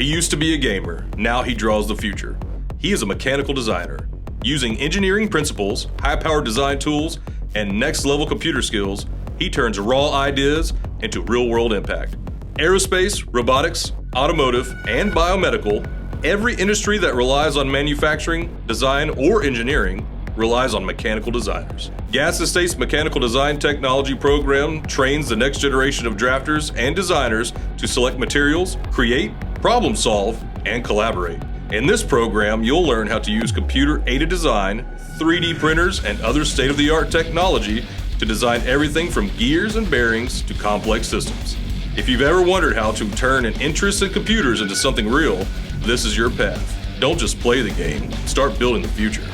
He used to be a gamer, now he draws the future. He is a mechanical designer. Using engineering principles, high-powered design tools, and next-level computer skills, he turns raw ideas into real-world impact. Aerospace, robotics, automotive, and biomedical, every industry that relies on manufacturing, design, or engineering relies on mechanical designers. Gadsden State's Mechanical Design Technology program trains the next generation of drafters and designers to select materials, create, problem solve, and collaborate. In this program, you'll learn how to use computer-aided design, 3D printers, and other state-of-the-art technology to design everything from gears and bearings to complex systems. If you've ever wondered how to turn an interest in computers into something real, this is your path. Don't just play the game, start building the future.